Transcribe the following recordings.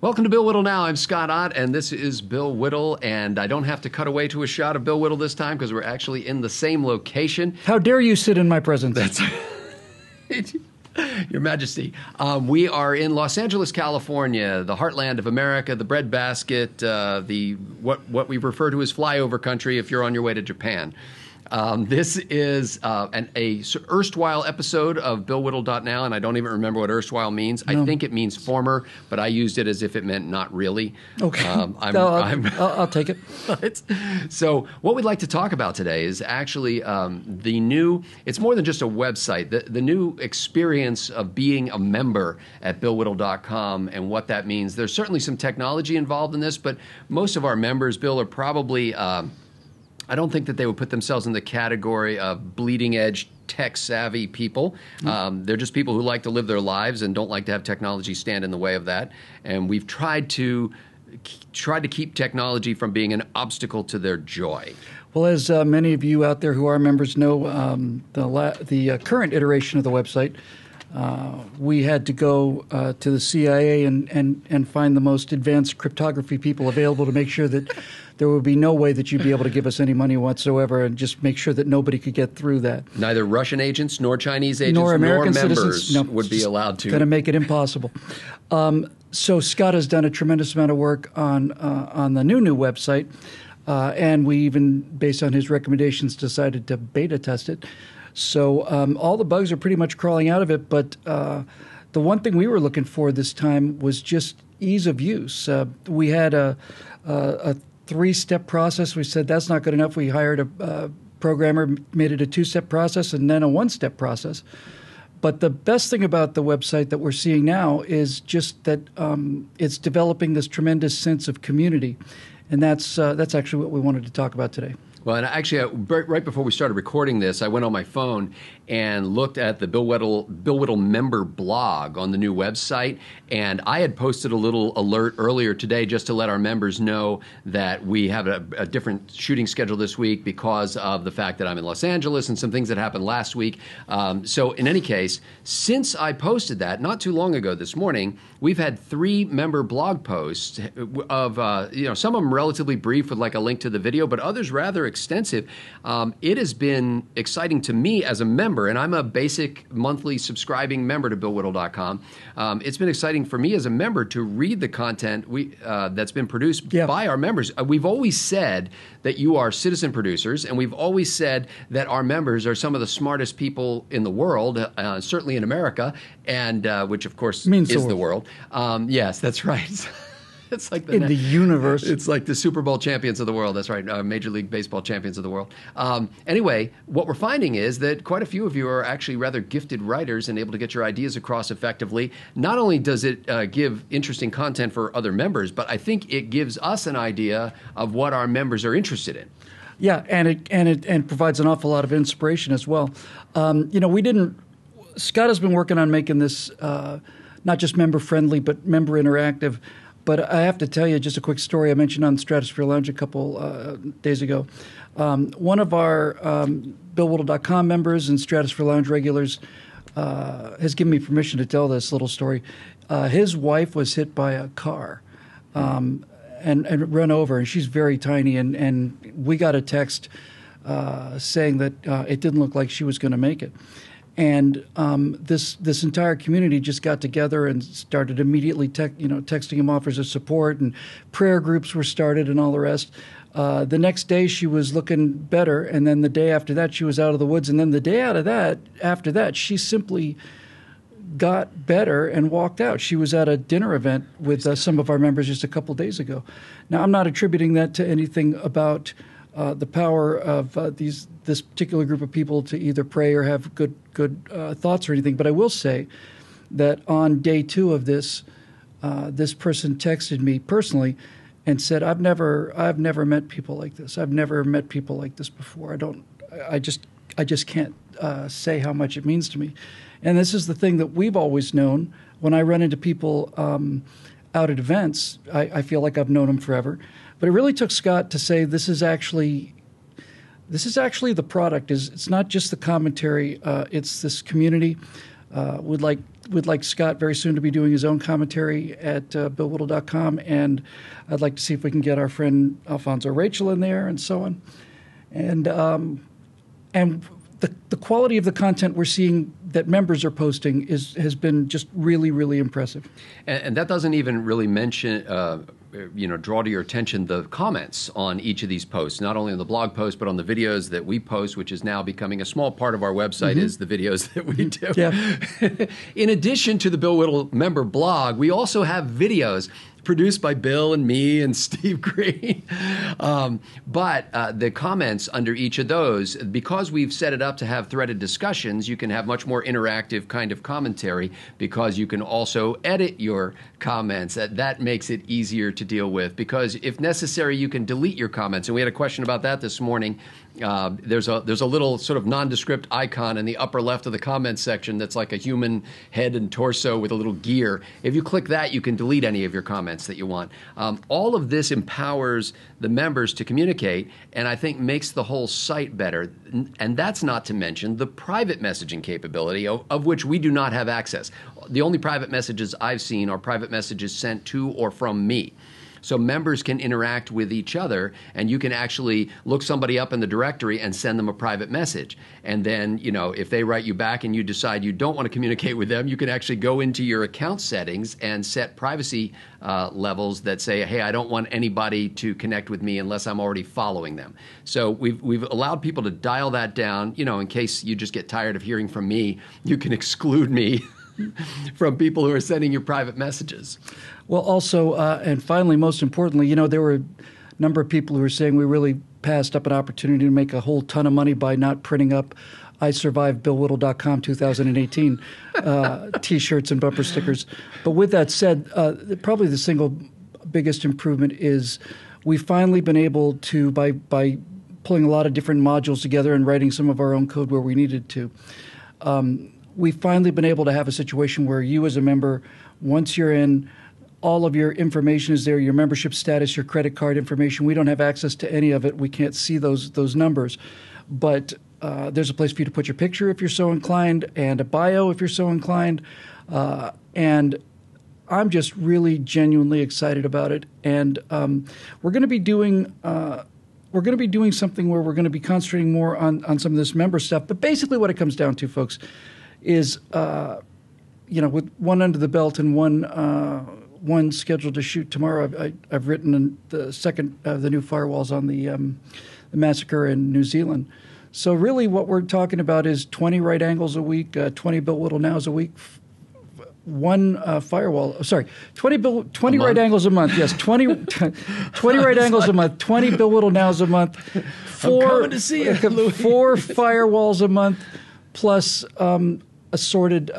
Welcome to Bill Whittle Now. I'm Scott Ott, and this is Bill Whittle, and I don't have to cut away to a shot of Bill Whittle this time because we're actually in the same location. How dare you sit in my presence? That's Your Majesty. We are in Los Angeles, California, the heartland of America, the breadbasket, what we refer to as flyover country if you're on your way to Japan. This is an erstwhile episode of BillWhittle.now, and I don't even remember what erstwhile means. No. I think it means former, but I used it as if it meant not really. Okay. I'll take it. So what we'd like to talk about today is actually the new, it's more than just a website, the new experience of being a member at BillWhittle.com and what that means. There's certainly some technology involved in this, but most of our members, Bill, are probably... I don't think that they would put themselves in the category of bleeding-edge, tech-savvy people. They're just people who like to live their lives and don't like to have technology stand in the way of that. And we've tried to keep technology from being an obstacle to their joy. Well, as many of you out there who are members know, the current iteration of the website, we had to go to the CIA and find the most advanced cryptography people available to make sure that there would be no way that you'd be able to give us any money whatsoever, and just make sure that nobody could get through that. Neither Russian agents, nor Chinese agents, nor American members citizens would be allowed to. Going to make it impossible. So Scott has done a tremendous amount of work on the new website, and we even, based on his recommendations, decided to beta test it. So all the bugs are pretty much crawling out of it, but the one thing we were looking for this time was just ease of use. We had a three-step process. We said that's not good enough. We hired a programmer, made it a two-step process, and then a one-step process. But the best thing about the website that we're seeing now is just that it's developing this tremendous sense of community, and that's actually what we wanted to talk about today. Well, and actually, right before we started recording this, I went on my phone and looked at the Bill Whittle member blog on the new website, and I had posted a little alert earlier today just to let our members know that we have a different shooting schedule this week because of the fact that I'm in Los Angeles and some things that happened last week. So in any case, since I posted that not too long ago this morning, we've had 3 member blog posts of, some of them relatively brief with like a link to the video, but others rather extensive. It has been exciting to me as a member, and I'm a basic monthly subscribing member to BillWhittle.com. It's been exciting for me as a member to read the content that's been produced by our members. We've always said that you are citizen producers, and we've always said that our members are some of the smartest people in the world, certainly in America, and which of course is the world. Yes, that's right. It's like the universe. It's like the Super Bowl champions of the world. That's right, Major League Baseball champions of the world. Anyway, what we're finding is that quite a few of you are actually rather gifted writers and able to get your ideas across effectively. Not only does it give interesting content for other members, but I think it gives us an idea of what our members are interested in. Yeah, and it provides an awful lot of inspiration as well. Scott has been working on making this not just member friendly, but member interactive. But I have to tell you just a quick story I mentioned on Stratosphere Lounge a couple days ago. One of our BillWhittle.com members and Stratosphere Lounge regulars has given me permission to tell this little story. His wife was hit by a car and run over, and she's very tiny, and we got a text saying that it didn't look like she was going to make it. And this entire community just got together and started immediately texting him offers of support, and prayer groups were started and all the rest. The next day she was looking better, and then the day after that she was out of the woods, and then the day after that she simply got better and walked out. She was at a dinner event with some of our members just a couple days ago. Now, I'm not attributing that to anything about the power of this particular group of people to either pray or have good thoughts or anything. But I will say that on day 2 of this, this person texted me personally and said, "I've never met people like this. I've never met people like this before. I just can't say how much it means to me." And this is the thing that we've always known. When I run into people out at events, I feel like I've known them forever. But it really took Scott to say this is actually the product. It's not just the commentary. It's this community. We'd like would like Scott very soon to be doing his own commentary at BillWhittle.com, and I'd like to see if we can get our friend Alfonso Rachel in there, and so on. And the quality of the content we're seeing that members are posting has been just really, really impressive. And that doesn't even really mention, draw to your attention the comments on each of these posts, not only on the blog post, but on the videos that we post, which is now becoming a small part of our website, is the videos that we do. Yeah. In addition to the Bill Whittle member blog, we also have videos produced by Bill and me and Steve Green. But the comments under each of those, because we've set it up to have threaded discussions, you can have much more interactive kind of commentary because you can also edit your comments. That makes it easier to deal with because if necessary, you can delete your comments. And we had a question about that this morning. There's a little sort of nondescript icon in the upper left of the comments section that's like a human head and torso with a little gear. If you click that, you can delete any of your comments that you want. All of this empowers the members to communicate and I think makes the whole site better. And that's not to mention the private messaging capability of which we do not have access. The only private messages I've seen are private messages sent to or from me. So members can interact with each other, and you can actually look somebody up in the directory and send them a private message. And then, if they write you back and you decide you don't want to communicate with them, you can actually go into your account settings and set privacy levels that say, hey, I don't want anybody to connect with me unless I'm already following them. So we've allowed people to dial that down. In case you just get tired of hearing from me, you can exclude me from people who are sending you private messages. Well, also, and finally, most importantly, there were a number of people who were saying we really passed up an opportunity to make a whole ton of money by not printing up I Survived BillWhittle.com 2018 T-shirts and bumper stickers. But with that said, probably the single biggest improvement is we've finally been able to, by pulling a lot of different modules together and writing some of our own code where we needed to, we've finally been able to have a situation where you as a member, once you're in, all of your information is there, your membership status, your credit card information. We don't have access to any of it. We can't see those numbers. But there's a place for you to put your picture if you're so inclined, and a bio if you're so inclined. And I'm just really genuinely excited about it. And we're going to be doing something where we're going to be concentrating more on some of this member stuff. But basically what it comes down to, folks, is with one under the belt and one scheduled to shoot tomorrow. I've written the second of the new firewalls on the massacre in New Zealand. So really what we're talking about is 20 right angles a week, 20 Bill Whittle Nows a week, one firewall. 20 right angles a month. Yes, 20 right angles a month, 20 Bill Whittle Nows a month, I'm coming to see you, Louis. 4 firewalls a month, plus assorted,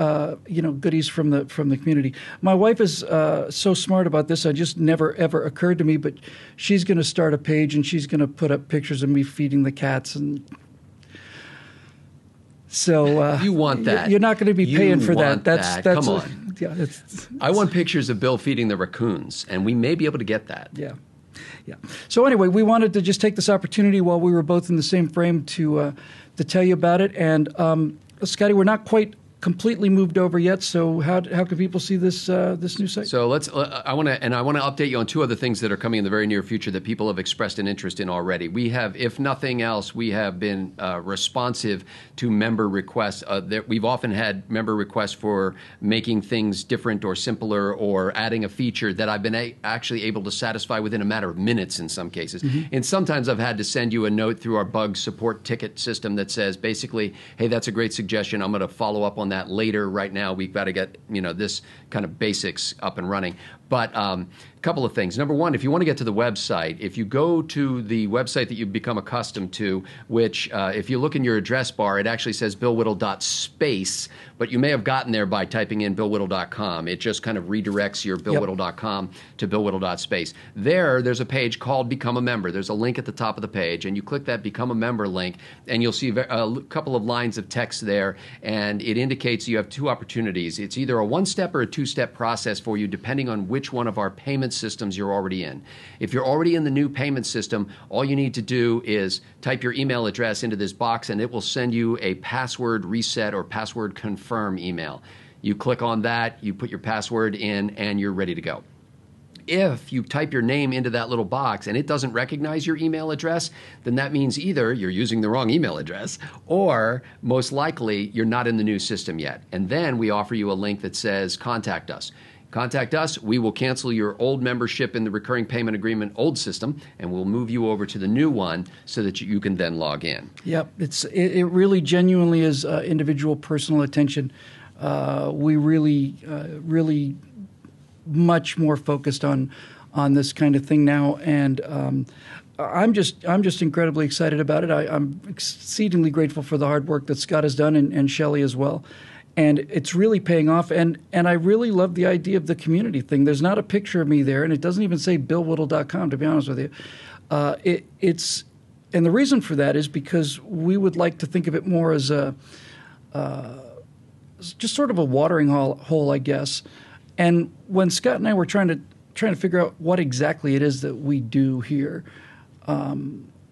goodies from the community. My wife is so smart about this. I just never ever occurred to me. But she's going to start a page and she's going to put up pictures of me feeding the cats, and so you want that? You're not going to be paying for that. That's come on. Yeah, I want pictures of Bill feeding the raccoons, and we may be able to get that. Yeah. So anyway, we wanted to just take this opportunity while we were both in the same frame to tell you about it. And Scotty, we're not quite completely moved over yet. So how can people see this new site? So I want to update you on 2 other things that are coming in the very near future that people have expressed an interest in already. We have, if nothing else, we have been responsive to member requests. We've often had member requests for making things different or simpler or adding a feature that I've been actually able to satisfy within a matter of minutes in some cases. Mm-hmm. And sometimes I've had to send you a note through our bug support ticket system that says basically, hey, that's a great suggestion. I'm going to follow up on that later. Right now, we've got to get this kind of basics up and running. But a couple of things. Number one, if you want to get to the website, if you go to the website that you've become accustomed to, which if you look in your address bar, it actually says billwhittle.space, but you may have gotten there by typing in billwhittle.com. It just kind of redirects your billwhittle.com to billwhittle.space. There's a page called Become a Member. There's a link at the top of the page, and you click that Become a Member link, and you'll see a couple of lines of text there, and it indicates you have 2 opportunities. It's either a 1-step or a 2-step process for you, depending on which one of our payment systems you're already in. If you're already in the new payment system, all you need to do is type your email address into this box, and it will send you a password reset or password confirm email. You click on that, you put your password in, and you're ready to go. If you type your name into that little box and it doesn't recognize your email address, then that means either you're using the wrong email address or most likely you're not in the new system yet. And then we offer you a link that says contact us. Contact us, we will cancel your old membership in the recurring payment agreement old system, and we'll move you over to the new one so that you can then log in. Yep, it really genuinely is individual personal attention. We really much more focused on this kind of thing now, and I'm just incredibly excited about it. I'm exceedingly grateful for the hard work that Scott has done and Shelley as well. And it's really paying off, and I really love the idea of the community thing. There's not a picture of me there, and it doesn't even say BillWhittle.com, to be honest with you. And the reason for that is because we would like to think of it more as just sort of a watering hole, I guess. And when Scott and I were trying to figure out what exactly it is that we do here,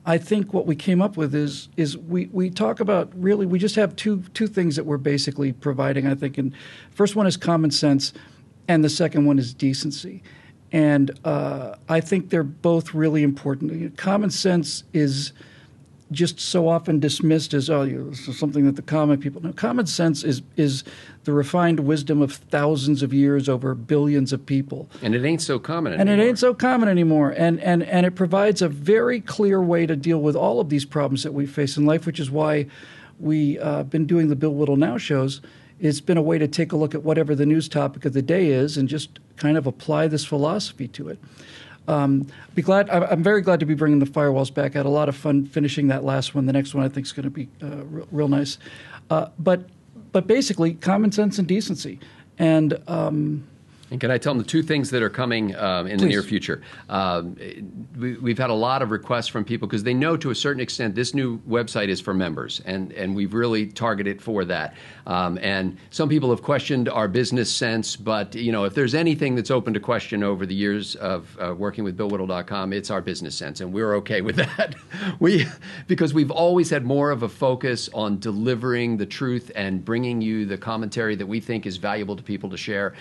I think what we came up with is we talk about really we just have two things that we're basically providing, I think. And first one is common sense, and the second one is decency. And I think they're both really important. Common sense is just so often dismissed as something that the common people know. Common sense is the refined wisdom of thousands of years over billions of people. And it ain't so common anymore. And it ain't so common anymore. And it provides a very clear way to deal with all of these problems that we face in life, which is why we've been doing the Bill Whittle Now shows. It's been a way to take a look at whatever the news topic of the day is and just kind of apply this philosophy to it. I'm very glad to be bringing the firewalls back. I had a lot of fun finishing that last one. The next one I think is going to be real nice. But basically, common sense and decency. And can I tell them the two things that are coming in the near future? We've had a lot of requests from people because they know to a certain extent this new website is for members, and we've really targeted for that. And some people have questioned our business sense, but if there's anything that's open to question over the years of working with BillWhittle.com, it's our business sense, and we're okay with that. Because we've always had more of a focus on delivering the truth and bringing you the commentary that we think is valuable to people to share.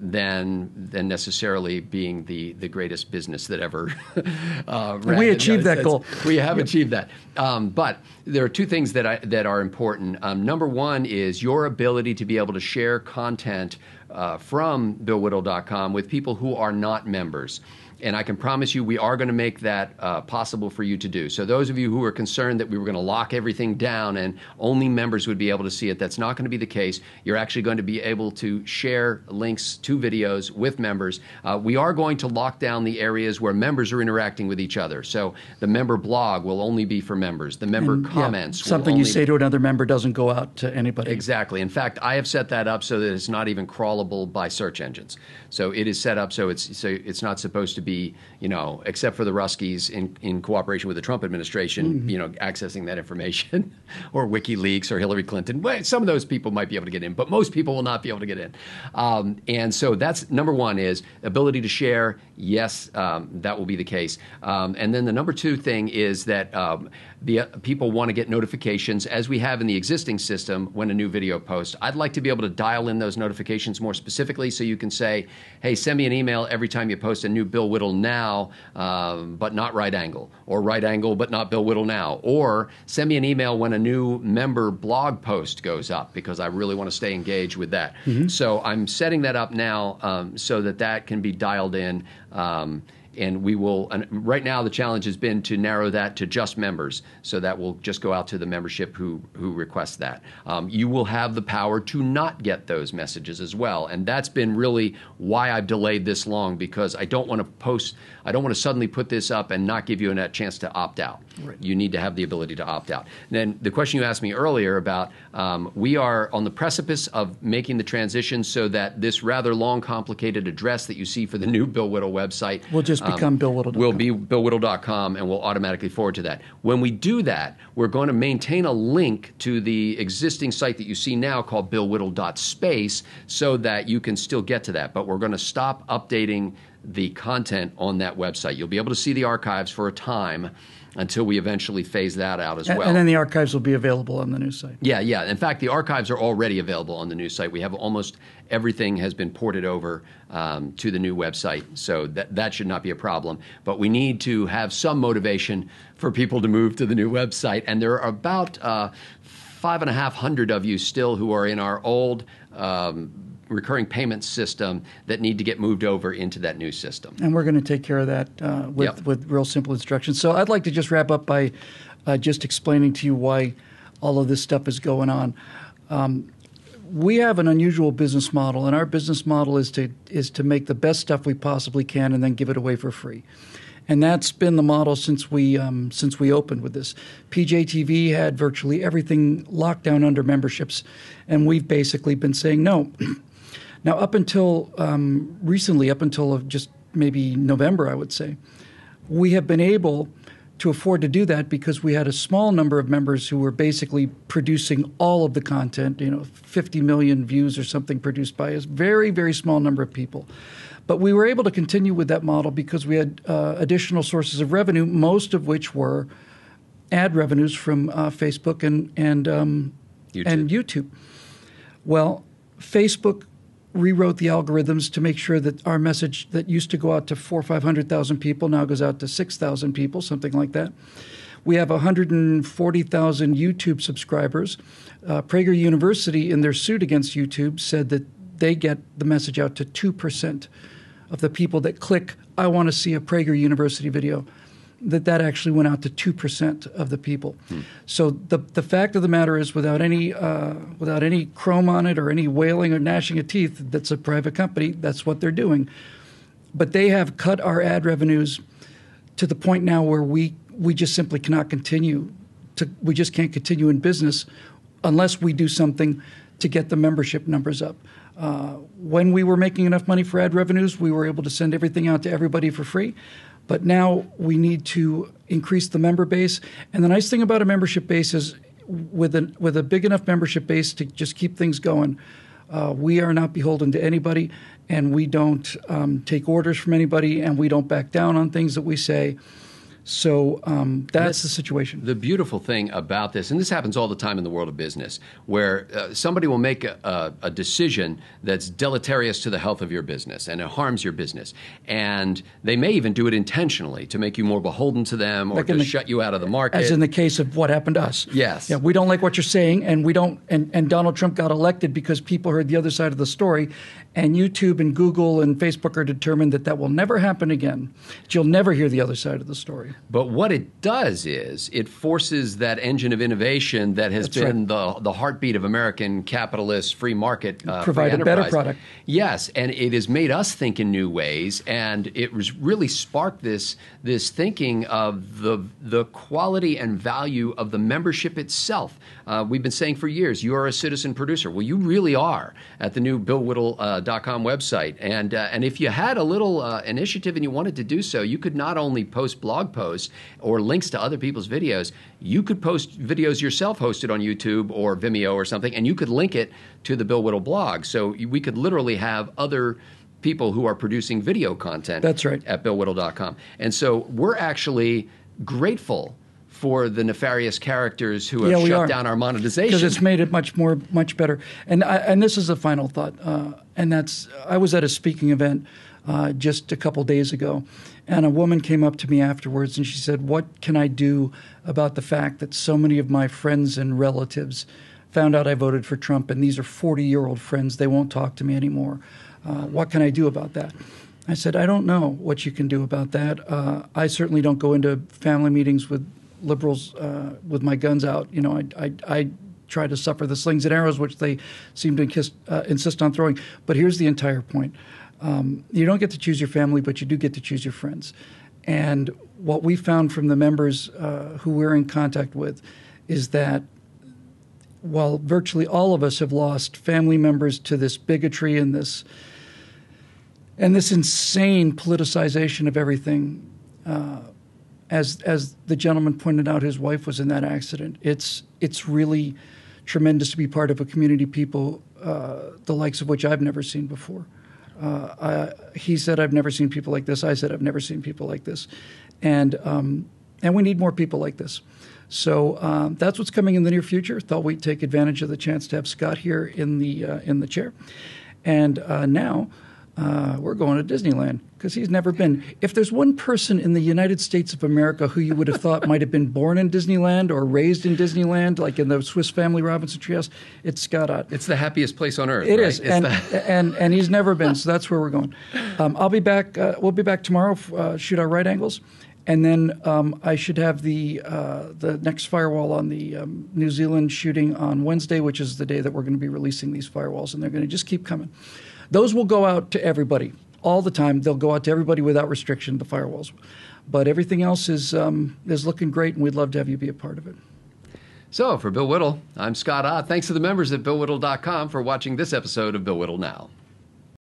Than necessarily being the greatest business that ever ran. We achieved that goal. We have achieved that. But there are two things that are important. Number one is your ability to be able to share content from BillWhittle.com with people who are not members. And I can promise you we are going to make that possible for you to do. So those of you who are concerned that we were going to lock everything down and only members would be able to see it, that's not going to be the case. You're actually going to be able to share links to videos with members. We are going to lock down the areas where members are interacting with each other. So the member blog will only be for members. The member comments will something you say to another member doesn't go out to anybody. Exactly. In fact, I have set that up so that it's not even crawlable by search engines. So it is set up so it's not supposed to be, except for the Ruskies in cooperation with the Trump administration, accessing that information, or WikiLeaks or Hillary Clinton. Well, some of those people might be able to get in, but most people will not be able to get in. And so that's number one is ability to share. Yes, that will be the case. And then the number two thing is that people want to get notifications, as we have in the existing system, when a new video posts. I'd like to be able to dial in those notifications more specifically so you can say, hey, send me an email every time you post a new Bill Whittle Now, but not Right Angle, or Right Angle, but not Bill Whittle Now, or send me an email when a new member blog post goes up, because I really want to stay engaged with that. Mm-hmm. So I'm setting that up now so that can be dialed in. And we will, and right now the challenge has been to narrow that to just members, so that will just go out to the membership who requests that. You will have the power to not get those messages as well, and that's been really why I've delayed this long, because I don't want to suddenly put this up and not give you a chance to opt out. Right. You need to have the ability to opt out. And then the question you asked me earlier about, we are on the precipice of making the transition so that this rather long, complicated address that you see for the new Bill Whittle website will just become BillWhittle.com. Will be BillWhittle.com, and we'll automatically forward to that. When we do that, we're going to maintain a link to the existing site that you see now called BillWhittle.space, so that you can still get to that. But we're going to stop updating the content on that website. You'll be able to see the archives for a time until we eventually phase that out as well. And then the archives will be available on the news site. Yeah. In fact, the archives are already available on the news site. We have almost everything has been ported over to the new website, so that should not be a problem. But we need to have some motivation for people to move to the new website, and there are about 5,500 of you still who are in our old recurring payment system that need to get moved over into that new system. And we're going to take care of that with real simple instructions. So I'd like to just wrap up by just explaining to you why all of this stuff is going on. We have an unusual business model, and our business model is to make the best stuff we possibly can and then give it away for free. And that's been the model since we opened with this. PJTV had virtually everything locked down under memberships, and we've basically been saying no. Now, up until recently, up until just maybe November, I would say, we have been able to afford to do that because we had a small number of members who were basically producing all of the content, 50 million views or something produced by a very, very small number of people. But we were able to continue with that model because we had additional sources of revenue, most of which were ad revenues from Facebook and YouTube. Well, Facebook rewrote the algorithms to make sure that our message that used to go out to 400,000 or 500,000 people now goes out to 6,000 people, something like that. We have 140,000 YouTube subscribers. Prager University, in their suit against YouTube, said that they get the message out to 2% of the people that click, I want to see a Prager University video, that actually went out to 2% of the people. So the fact of the matter is, without any chrome on it or any wailing or gnashing of teeth, that's a private company. That's what they're doing. But they have cut our ad revenues to the point now where we just simply cannot continue. We just can't continue in business unless we do something to get the membership numbers up. When we were making enough money for ad revenues, we were able to send everything out to everybody for free. But now we need to increase the member base. And the nice thing about a membership base is with a big enough membership base to just keep things going, we are not beholden to anybody, and we don't take orders from anybody, and we don't back down on things that we say. So that's the situation. The beautiful thing about this, and this happens all the time in the world of business, where somebody will make a decision that's deleterious to the health of your business and it harms your business. And they may even do it intentionally to make you more beholden to them or to shut you out of the market. As in the case of what happened to us. Yes. Yeah, we don't like what you're saying, and we don't. And Donald Trump got elected because people heard the other side of the story. And YouTube and Google and Facebook are determined that will never happen again. You'll never hear the other side of the story. But what it does is it forces that engine of innovation that has been the heartbeat of American capitalist free market provide free a better product. Yes, and it has made us think in new ways, and it was really sparked this thinking of the quality and value of the membership itself. We've been saying for years, you are a citizen producer. Well, you really are at the new BillWhittle.com website. And if you had a little initiative and you wanted to do so, you could not only post blog posts or links to other people's videos, you could post videos yourself hosted on YouTube or Vimeo or something, and you could link it to the Bill Whittle blog. So we could literally have other people who are producing video content. That's right. At BillWhittle.com. And so we're actually grateful for the nefarious characters who have shut down our monetization. Because it's made it much better. And this is a final thought, and that's, I was at a speaking event just a couple days ago, and a woman came up to me afterwards and she said, "What can I do about the fact that so many of my friends and relatives found out I voted for Trump, and these are 40-year-old friends, they won't talk to me anymore. What can I do about that?" I said, "I don't know what you can do about that. I certainly don't go into family meetings with liberals with my guns out. I try to suffer the slings and arrows, which they seem to insist on throwing. But here's the entire point. You don't get to choose your family, but you do get to choose your friends. And what we found from the members who we're in contact with is that while virtually all of us have lost family members to this bigotry and this insane politicization of everything, as the gentleman pointed out, his wife was in that accident. It's really tremendous to be part of a community of people the likes of which I've never seen before. He said, "I've never seen people like this." I said, "I've never seen people like this," and we need more people like this. So that's what's coming in the near future. Thought we'd take advantage of the chance to have Scott here in the chair, and now we're going to Disneyland because he's never been. If there's one person in the United States of America who you would have thought might have been born in Disneyland or raised in Disneyland, like in the Swiss Family Robinson Treehouse, it's Scott Ott. It's the happiest place on earth. It right? is, and he's never been. So that's where we're going. I'll be back. We'll be back tomorrow. Shoot our right angles. And then I should have the next firewall on the New Zealand shooting on Wednesday, which is the day that we're going to be releasing these firewalls, and they're going to just keep coming. Those will go out to everybody all the time. They'll go out to everybody without restriction, the firewalls. But everything else is looking great, and we'd love to have you be a part of it. So for Bill Whittle, I'm Scott Ott. Thanks to the members at BillWhittle.com for watching this episode of Bill Whittle Now.